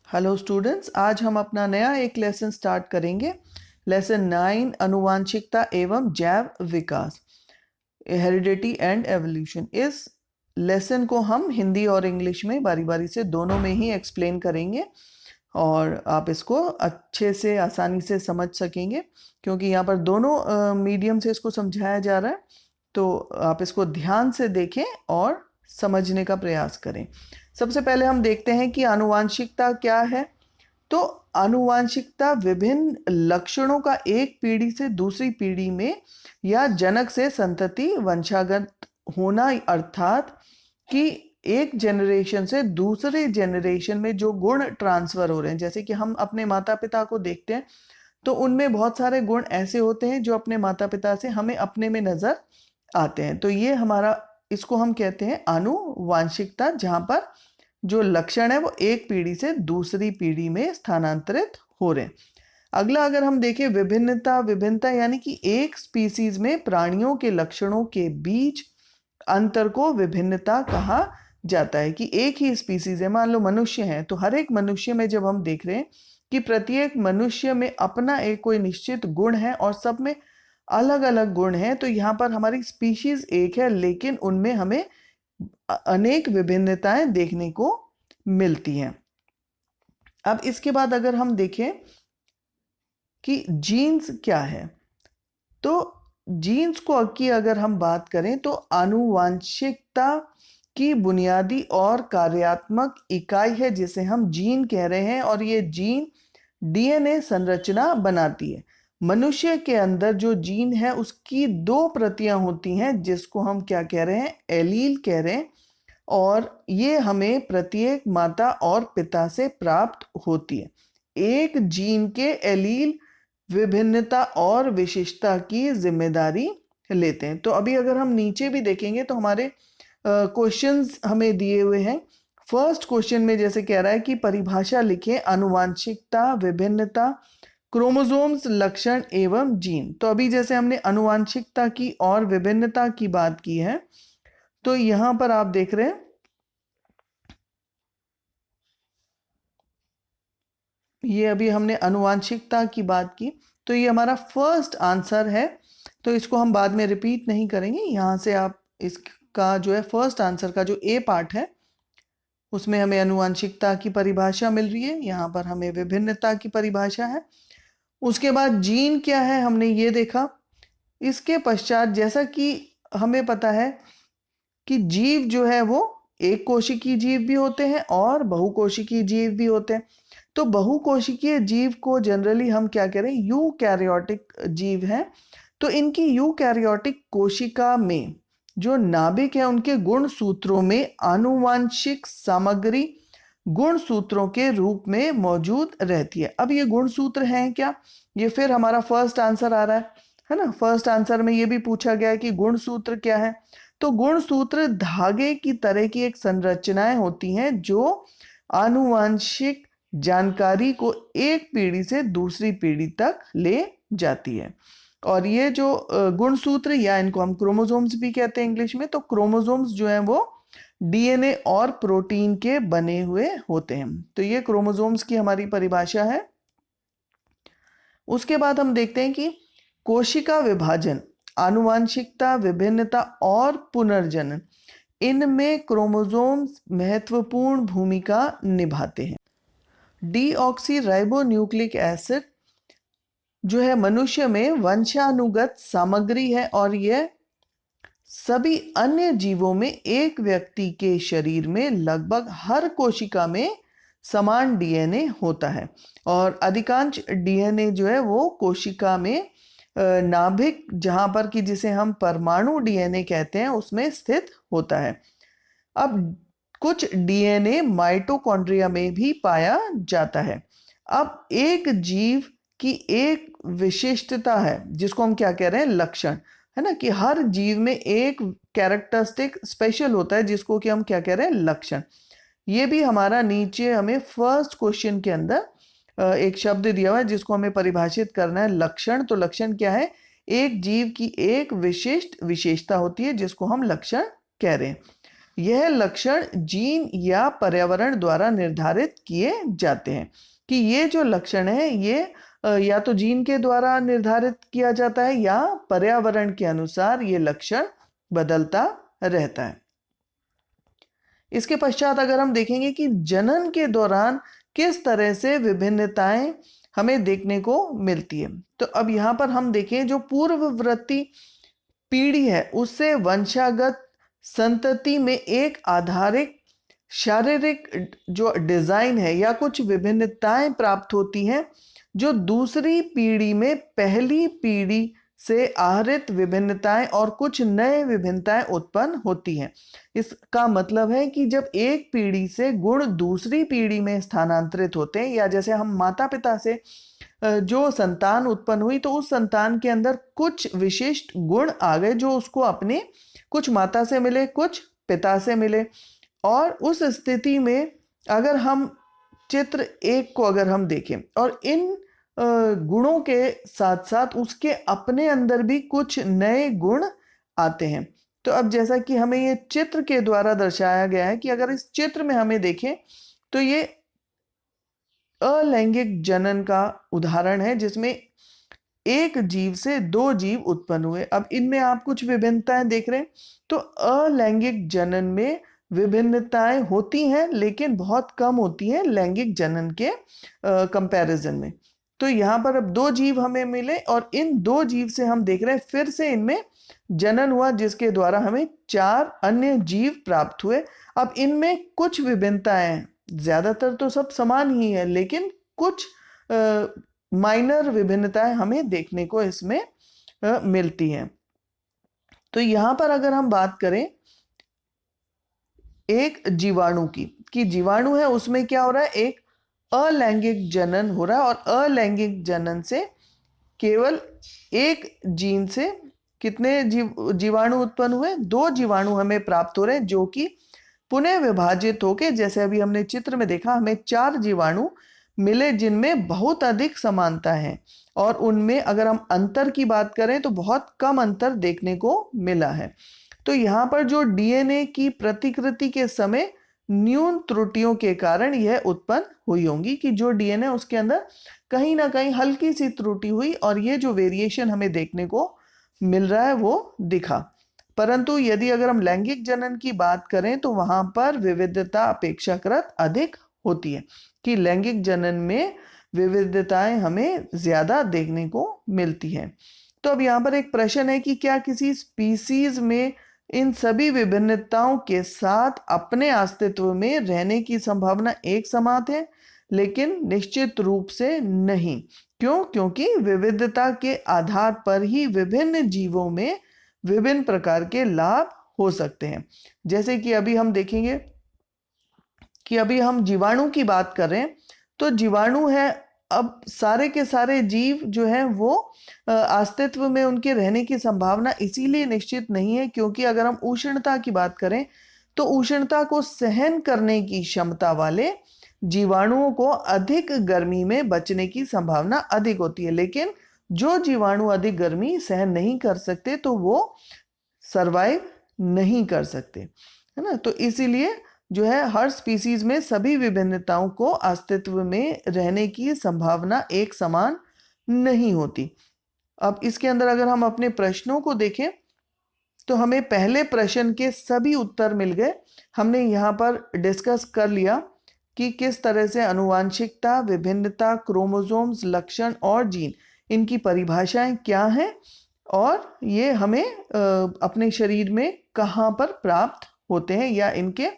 Hello students, आज हम अपना नया एक लेसन स्टार्ट करेंगे। लेसन 9 आनुवांशिकता एवं जैव विकास, हेरिडिटी एंड एवोल्यूशन। इस लेसन को हम हिंदी और इंग्लिश में बारी बारी से दोनों में ही एक्सप्लेन करेंगे और आप इसको अच्छे से आसानी से समझ सकेंगे क्योंकि यहाँ पर दोनों मीडियम से इसको समझाया जा रहा है। तो आप इसको ध्यान से देखें और समझने का प्रयास करें। सबसे पहले हम देखते हैं कि आनुवांशिकता क्या है। तो आनुवांशिकता विभिन्न लक्षणों का एक पीढ़ी से दूसरी पीढ़ी में या जनक से संतति वंशागत होना, अर्थात कि एक जनरेशन से दूसरे जनरेशन में जो गुण ट्रांसफर हो रहे हैं। जैसे कि हम अपने माता पिता को देखते हैं तो उनमें बहुत सारे गुण ऐसे होते हैं जो अपने माता पिता से हमें अपने में नजर आते हैं। तो ये हमारा, इसको हम कहते हैं आनुवांशिकता, जहां पर जो लक्षण है वो एक पीढ़ी से दूसरी पीढ़ी में स्थानांतरित हो रहे हैं। अगला अगर हम देखें विभिन्नता, विभिन्नता यानी कि एक स्पीसीज में प्राणियों के लक्षणों के बीच अंतर को विभिन्नता कहा जाता है। कि एक ही स्पीसीज है, मान लो मनुष्य है, तो हर एक मनुष्य में जब हम देख रहे हैं कि प्रत्येक मनुष्य में अपना एक कोई निश्चित गुण है और सब में अलग अलग गुण हैं, तो यहाँ पर हमारी स्पीशीज एक है लेकिन उनमें हमें अनेक विभिन्नताएं देखने को मिलती हैं। अब इसके बाद अगर हम देखें कि जीन्स क्या है, तो जीन्स को की अगर हम बात करें तो आनुवांशिकता की बुनियादी और कार्यात्मक इकाई है जिसे हम जीन कह रहे हैं, और ये जीन डीएनए संरचना बनाती है। मनुष्य के अंदर जो जीन है उसकी दो प्रतियां होती हैं जिसको हम क्या कह रहे हैं, एलील कह रहे हैं, और ये हमें प्रत्येक माता और पिता से प्राप्त होती है। एक जीन के एलील विभिन्नता और विशिष्टता की जिम्मेदारी लेते हैं। तो अभी अगर हम नीचे भी देखेंगे तो हमारे क्वेश्चंस हमें दिए हुए हैं। फर्स्ट क्वेश्चन में जैसे कह रहा है कि परिभाषा लिखें आनुवांशिकता, विभिन्नता, क्रोमोसोम्स, लक्षण एवं जीन। तो अभी जैसे हमने आनुवांशिकता की और विभिन्नता की बात की है, तो यहां पर आप देख रहे हैं ये अभी हमने आनुवांशिकता की बात की, तो ये हमारा फर्स्ट आंसर है। तो इसको हम बाद में रिपीट नहीं करेंगे। यहाँ से आप इसका जो है फर्स्ट आंसर का जो ए पार्ट है उसमें हमें आनुवांशिकता की परिभाषा मिल रही है, यहाँ पर हमें विभिन्नता की परिभाषा है। उसके बाद जीन क्या है हमने ये देखा। इसके पश्चात जैसा कि हमें पता है कि जीव जो है वो एक कोशिकीय जीव भी होते हैं और बहुकोशिकीय जीव भी होते हैं। तो बहुकोशिकीय जीव को जनरली हम क्या कह रहे हैं, यूकैरियोटिक जीव हैं। तो इनकी यूकैरियोटिक कोशिका में जो नाभिक है उनके गुण सूत्रों में आनुवांशिक सामग्री गुण सूत्रों के रूप में मौजूद रहती है। अब ये गुण सूत्र हैं क्या, ये फिर हमारा फर्स्ट आंसर आ रहा है ना। फर्स्ट आंसर में ये भी पूछा गया है कि गुण सूत्र क्या है। तो गुण सूत्र धागे की तरह की एक संरचनाएं होती हैं जो आनुवांशिक जानकारी को एक पीढ़ी से दूसरी पीढ़ी तक ले जाती है। और ये जो गुण सूत्र, या इनको हम क्रोमोसोम्स भी कहते हैं इंग्लिश में, तो क्रोमोसोम्स जो हैं वो डीएनए और प्रोटीन के बने हुए होते हैं। तो ये क्रोमोसोम्स की हमारी परिभाषा है। उसके बाद हम देखते हैं कि कोशिका विभाजन, आनुवांशिकता, विभिन्नता और पुनर्जनन, इनमें क्रोमोसोम्स महत्वपूर्ण भूमिका निभाते हैं। डीऑक्सीराइबोन्यूक्लिक एसिड जो है मनुष्य में वंशानुगत सामग्री है और यह सभी अन्य जीवों में एक व्यक्ति के शरीर में लगभग हर कोशिका में समान डीएनए होता है, और अधिकांश डीएनए जो है वो कोशिका में नाभिक, जहां पर कि जिसे हम परमाणु डीएनए कहते हैं, उसमें स्थित होता है। अब कुछ डीएनए माइटोकॉन्ड्रिया में भी पाया जाता है। अब एक जीव की एक विशिष्टता है जिसको हम क्या कह रहे हैं, लक्षण, है ना। कि हर जीव में एक कैरेक्टरिस्टिक स्पेशल होता है जिसको कि हम क्या कह रहे हैं, लक्षण। ये भी हमारा नीचे हमें फर्स्ट क्वेश्चन के अंदर एक शब्द दिया हुआ है जिसको हमें परिभाषित करना है, लक्षण। तो लक्षण क्या है, एक जीव की एक विशिष्ट विशेषता होती है जिसको हम लक्षण कह रहे हैं। यह लक्षण जीन या पर्यावरण द्वारा निर्धारित किए जाते हैं। कि ये जो लक्षण है ये या तो जीन के द्वारा निर्धारित किया जाता है या पर्यावरण के अनुसार ये लक्षण बदलता रहता है। इसके पश्चात अगर हम देखेंगे कि जनन के दौरान किस तरह से विभिन्नताएं हमें देखने को मिलती है, तो अब यहाँ पर हम देखें जो पूर्ववर्ती पीढ़ी है उससे वंशागत संतति में एक आधारिक शारीरिक जो डिजाइन है या कुछ विभिन्नताएं प्राप्त होती हैं जो दूसरी पीढ़ी में पहली पीढ़ी से आहरित विभिन्नताएं और कुछ नए विभिन्नताएं उत्पन्न होती हैं। इसका मतलब है कि जब एक पीढ़ी से गुण दूसरी पीढ़ी में स्थानांतरित होते हैं या जैसे हम माता पिता से जो संतान उत्पन्न हुई तो उस संतान के अंदर कुछ विशिष्ट गुण आ गए जो उसको अपने कुछ माता से मिले कुछ पिता से मिले। और उस स्थिति में अगर हम चित्र 1 को अगर हम देखें और इन गुणों के साथ साथ उसके अपने अंदर भी कुछ नए गुण आते हैं। तो अब जैसा कि हमें ये चित्र के द्वारा दर्शाया गया है कि अगर इस चित्र में हमें देखें तो ये अलैंगिक जनन का उदाहरण है जिसमें एक जीव से 2 जीव उत्पन्न हुए। अब इनमें आप कुछ विभिन्नताएं देख रहे हैं। तो अलैंगिक जनन में विभिन्नताएं होती हैं लेकिन बहुत कम होती हैं लैंगिक जनन के कंपैरिजन में। तो यहाँ पर अब 2 जीव हमें मिले और इन 2 जीव से हम देख रहे हैं फिर से इनमें जनन हुआ जिसके द्वारा हमें 4 अन्य जीव प्राप्त हुए। अब इनमें कुछ विभिन्नताएं, ज्यादातर तो सब समान ही है लेकिन कुछ माइनर विभिन्नताएं हमें देखने को इसमें मिलती हैं। तो यहाँ पर अगर हम बात करें एक जीवाणु की, कि जीवाणु है उसमें क्या हो रहा है, एक अलैंगिक जनन हो रहा है और अलैंगिक जनन से केवल एक जीन से कितने जीवाणु उत्पन्न हुए, 2 जीवाणु हमें प्राप्त हो रहे हैं जो कि पुनः विभाजित होके जैसे अभी हमने चित्र में देखा हमें 4 जीवाणु मिले जिनमें बहुत अधिक समानता है और उनमें अगर हम अंतर की बात करें तो बहुत कम अंतर देखने को मिला है। तो यहाँ पर जो डीएनए की प्रतिकृति के समय न्यून त्रुटियों के कारण यह उत्पन्न हुई होंगी कि जो डीएनए उसके अंदर कहीं ना कहीं हल्की सी त्रुटि हुई और ये जो वेरिएशन हमें देखने को मिल रहा है वो दिखा। परंतु यदि अगर हम लैंगिक जनन की बात करें तो वहां पर विविधता अपेक्षाकृत अधिक होती है कि लैंगिक जनन में विविधताएं हमें ज्यादा देखने को मिलती हैं। तो अब यहाँ पर एक प्रश्न है कि क्या किसी स्पीसीज में इन सभी विभिन्नताओं के साथ अपने अस्तित्व में रहने की संभावना एक समान है, लेकिन निश्चित रूप से नहीं। क्यों? क्योंकि विविधता के आधार पर ही विभिन्न जीवों में विभिन्न प्रकार के लाभ हो सकते हैं। जैसे कि अभी हम देखेंगे कि अभी हम जीवाणु की बात कर रहे हैं तो जीवाणु है, अब सारे के सारे जीव जो हैं वो अस्तित्व में उनके रहने की संभावना इसीलिए निश्चित नहीं है क्योंकि अगर हम उष्णता की बात करें तो उष्णता को सहन करने की क्षमता वाले जीवाणुओं को अधिक गर्मी में बचने की संभावना अधिक होती है, लेकिन जो जीवाणु अधिक गर्मी सहन नहीं कर सकते तो वो सरवाइव नहीं कर सकते, है ना। तो इसीलिए जो है हर स्पीसीज में सभी विभिन्नताओं को अस्तित्व में रहने की संभावना एक समान नहीं होती। अब इसके अंदर अगर हम अपने प्रश्नों को देखें तो हमें पहले प्रश्न के सभी उत्तर मिल गए। हमने यहाँ पर डिस्कस कर लिया कि किस तरह से आनुवांशिकता, विभिन्नता, क्रोमोसोम्स, लक्षण और जीन, इनकी परिभाषाएं क्या हैं और ये हमें अपने शरीर में कहाँ पर प्राप्त होते हैं या इनके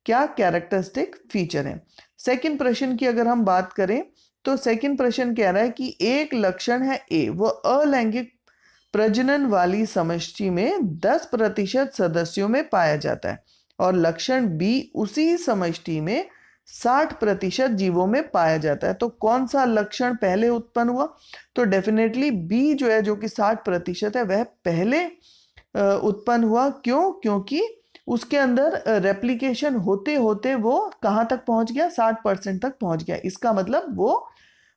क्या कैरेक्टरिस्टिक फीचर हैं। सेकंड प्रश्न की अगर हम बात करें तो सेकंड प्रश्न कह रहा है कि एक लक्षण है ए, वो अलैंगिक प्रजनन वाली समष्टि में 10% सदस्यों में पाया जाता है और लक्षण बी उसी समष्टि में 60% जीवों में पाया जाता है। तो कौन सा लक्षण पहले उत्पन्न हुआ? तो डेफिनेटली बी जो है, जो कि 60% है, वह पहले उत्पन्न हुआ। क्यों? क्योंकि उसके अंदर रेप्लिकेशन होते होते वो कहाँ तक पहुंच गया? 60% तक पहुंच गया। इसका मतलब वो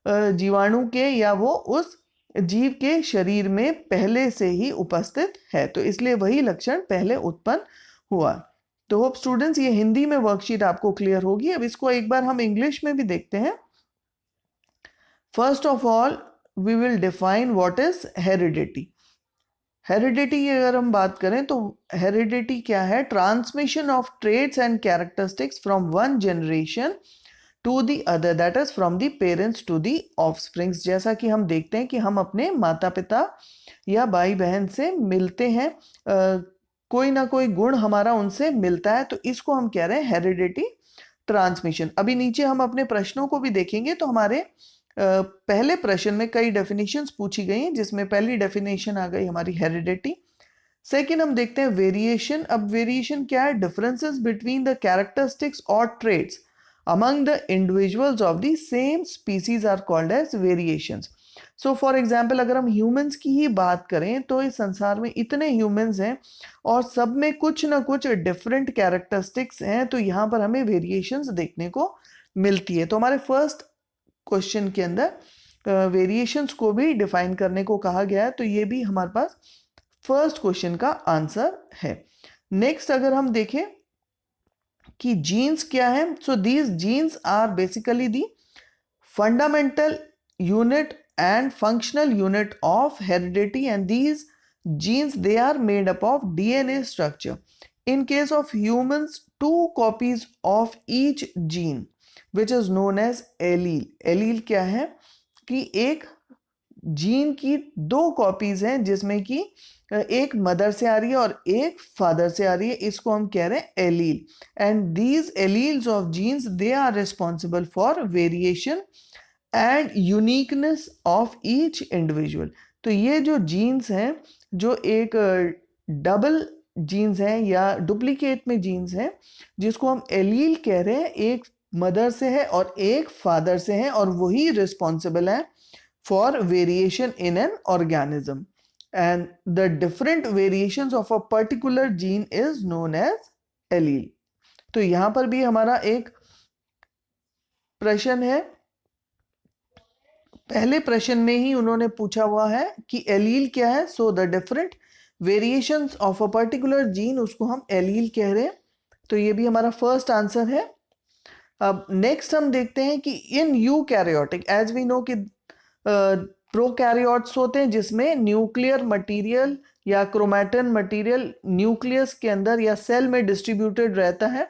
जीवाणु के या वो उस जीव के शरीर में पहले से ही उपस्थित है, तो इसलिए वही लक्षण पहले उत्पन्न हुआ। तो होप स्टूडेंट्स ये हिंदी में वर्कशीट आपको क्लियर होगी। अब इसको एक बार हम इंग्लिश में भी देखते हैं। First of all we will define what is heredity. Heredity की अगर हम बात करें तो हेरिडिटी क्या है? Transmission of traits and characteristics from one generation to the other, that is from the parents to the offsprings. जैसा कि हम देखते हैं कि हम अपने माता पिता या भाई बहन से मिलते हैं, कोई ना कोई गुण हमारा उनसे मिलता है, तो इसको हम कह रहे हैं हेरिडिटी ट्रांसमिशन। अभी नीचे हम अपने प्रश्नों को भी देखेंगे तो हमारे पहले प्रश्न में कई डेफिनेशंस पूछी गई हैं, जिसमें पहली डेफिनेशन आ गई हमारी हेरिडिटी। सेकंड हम देखते हैं वेरिएशन। अब वेरिएशन क्या है? डिफरेंसेस बिटवीन द कैरेक्टरिस्टिक्स और traits among the individuals of the same species are called as variations. So for example अगर हम ह्यूमंस की ही बात करें तो इस संसार में इतने ह्यूमंस हैं और सब में कुछ ना कुछ डिफरेंट कैरेक्टरिस्टिक्स हैं, तो यहाँ पर हमें वेरिएशंस देखने को मिलती है। तो हमारे फर्स्ट क्वेश्चन के अंदर वेरिएशंस को भी डिफाइन करने को कहा गया है, तो ये भी हमारे पास फर्स्ट क्वेश्चन का आंसर है। नेक्स्ट अगर हम देखें कि जीन्स क्या है, so these genes are basically the fundamental unit and functional unit of heredity, and these genes they are made up of DNA structure. In case of humans, 2 copies of each gene which is known as allele. allele क्या है कि एक gene की 2 copies हैं जिसमें कि एक mother से आ रही है और एक फादर से आ रही है, इसको हम कह रहे हैं allele. And these alleles of genes they are responsible for variation and uniqueness of each individual. तो ये जो जीन्स हैं, जो एक डबल जीन्स हैं या डुप्लीकेट में जीन्स हैं, जिसको हम एलील कह रहे हैं, एक मदर से है और एक फादर से है, और वही रिस्पॉन्सिबल है for variation in an organism, and the different variations of a particular gene is known as allele. तो यहां पर भी हमारा एक प्रश्न है, पहले प्रश्न में ही उन्होंने पूछा हुआ है कि एलील क्या है। So the different variations of a particular gene, उसको हम एलील कह रहे हैं। तो ये भी हमारा फर्स्ट आंसर है। अब नेक्स्ट हम देखते हैं कि in eukaryotic, as we know कि प्रोकैरियोट्स होते हैं जिसमें न्यूक्लियर मटेरियल या क्रोमैटिन मटेरियल न्यूक्लियस के अंदर या सेल में डिस्ट्रीब्यूटेड रहता है,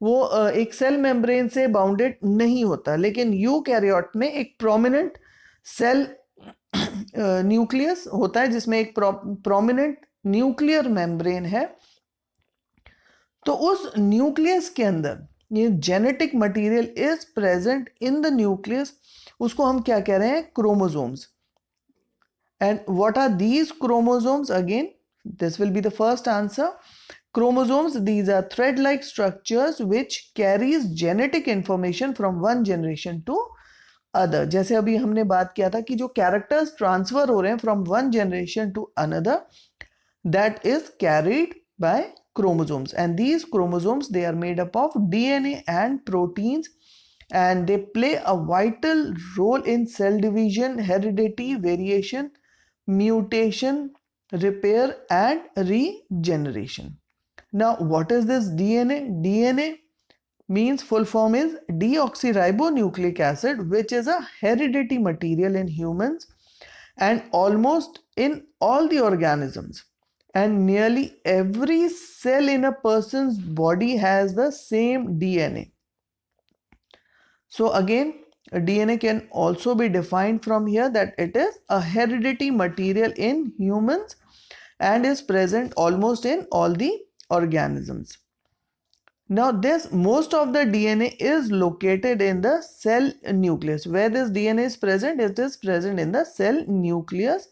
वो एक सेल मेम्ब्रेन से बाउंडेड नहीं होता। लेकिन यूकैरियोट में एक प्रोमिनेंट सेल न्यूक्लियस होता है जिसमें एक प्रोमिनेंट न्यूक्लियर मेम्ब्रेन है। तो उस न्यूक्लियस के अंदर ये genetic material is present in the nucleus, उसको हम क्या कह रहे हैं? Chromosomes. And what are these chromosomes? Again this will be the first answer. Chromosomes, these are thread-like structures which carries genetic information from one generation to other. जैसे अभी हमने बात किया था कि जो कैरेक्टर्स ट्रांसफर हो रहे हैं from one generation to another, that is carried by chromosomes, and these chromosomes they are made up of DNA and proteins, and they play a vital role in cell division, heredity, variation, mutation, repair and regeneration. Now, what is this DNA? DNA means full form is deoxyribonucleic acid, which is a hereditary material in humans and almost in all the organisms. And nearly every cell in a person's body has the same DNA. So again, DNA can also be defined from here that it is a hereditary material in humans and is present almost in all the organisms. Now this most of the DNA is located in the cell nucleus. Where this DNA is present, it is present in the cell nucleus,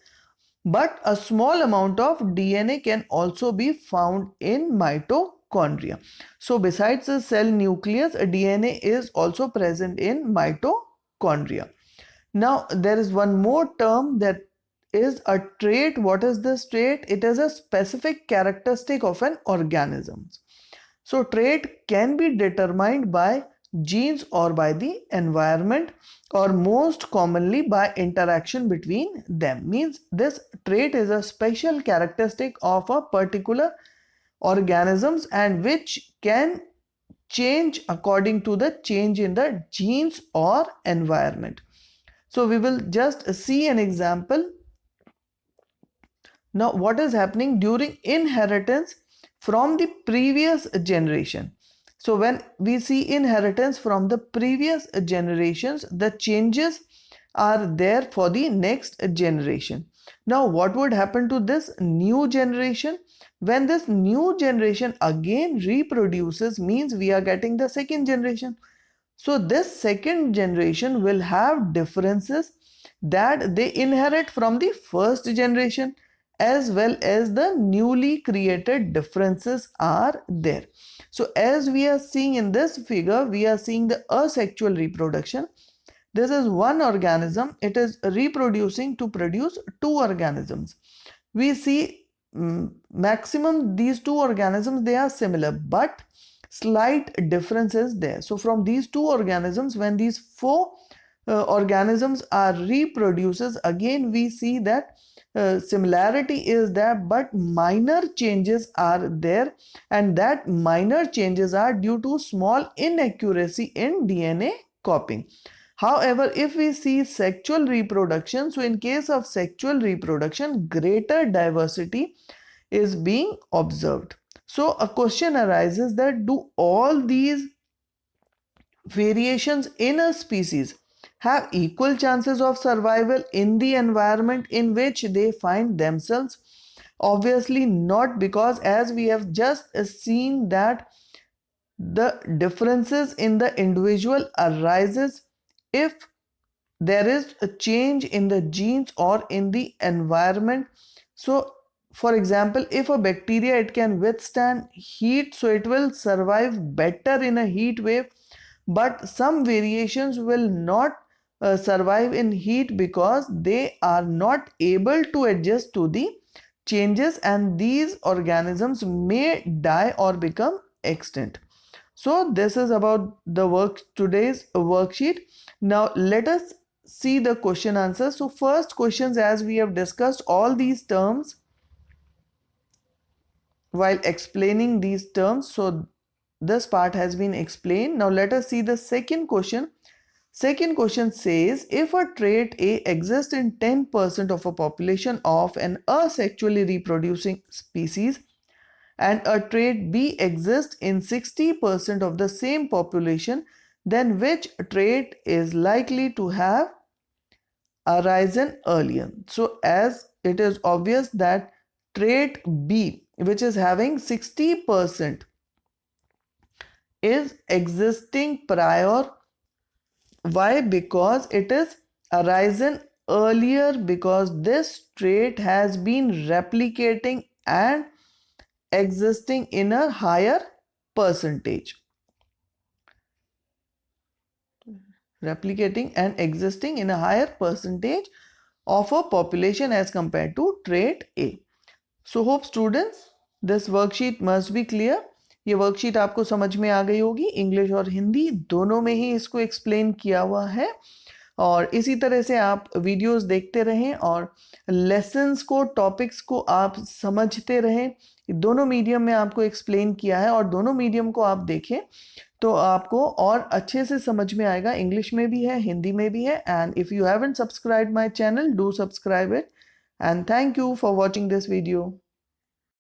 but a small amount of DNA can also be found in mitochondria. So besides the cell nucleus, DNA is also present in mitochondria. Now there is one more term that is a trait. What is this trait? It is a specific characteristic of an organism. So trait can be determined by genes or by the environment, or most commonly by interaction between them. Means this trait is a special characteristic of a particular organisms and which can change according to the change in the genes or environment. So we will just see an example. Now, what is happening during inheritance from the previous generation? So when we see inheritance from the previous generations, the changes are there for the next generation. Now, what would happen to this new generation? When this new generation again reproduces, means we are getting the second generation. So this second generation will have differences that they inherit from the first generation, as well as the newly created differences are there. So as we are seeing in this figure, we are seeing the asexual reproduction. This is one organism, it is reproducing to produce two organisms. We see maximum these two organisms, they are similar, but slight differences there. So from these two organisms, when these four organisms are reproduces, again we see that similarity is there, but minor changes are there, and that minor changes are due to small inaccuracy in DNA copying. However, if we see sexual reproduction, so in case of sexual reproduction, greater diversity is being observed. So a question arises that do all these variations in a species have equal chances of survival in the environment in which they find themselves? Obviously not, because as we have just seen that the differences in the individual arises if there is a change in the genes or in the environment. So for example, if a bacteria, it can withstand heat, so it will survive better in a heat wave, but some variations will not survive in heat because they are not able to adjust to the changes, and these organisms may die or become extinct. So this is about the today's worksheet. Now let us see the question answers. So first questions, as we have discussed all these terms while explaining these terms, so this part has been explained. Now let us see the second question. Second question says, if a trait A exists in 10% of a population of an asexually reproducing species, and a trait B exists in 60% of the same population, then which trait is likely to have arisen earlier? So as it is obvious that trait B, which is having 60%, is existing prior. Why? Because it is arisen earlier, because this trait has been replicating and existing in a higher percentage. Replicating and existing in a higher percentage of a population as compared to trait A. So hope students, this worksheet must be clear. ये worksheet आपको समझ में आ गई होगी, English और हिंदी दोनों में ही इसको एक्सप्लेन किया हुआ है, और इसी तरह से आप वीडियोस देखते रहें और लेसन्स को, टॉपिक्स को आप समझते रहें। दोनों मीडियम में आपको एक्सप्लेन किया है, और दोनों मीडियम को आप देखें तो आपको और अच्छे से समझ में आएगा। इंग्लिश में भी है, हिंदी में भी है। And if you haven't subscribed my channel, do subscribe it, and thank you for watching this video.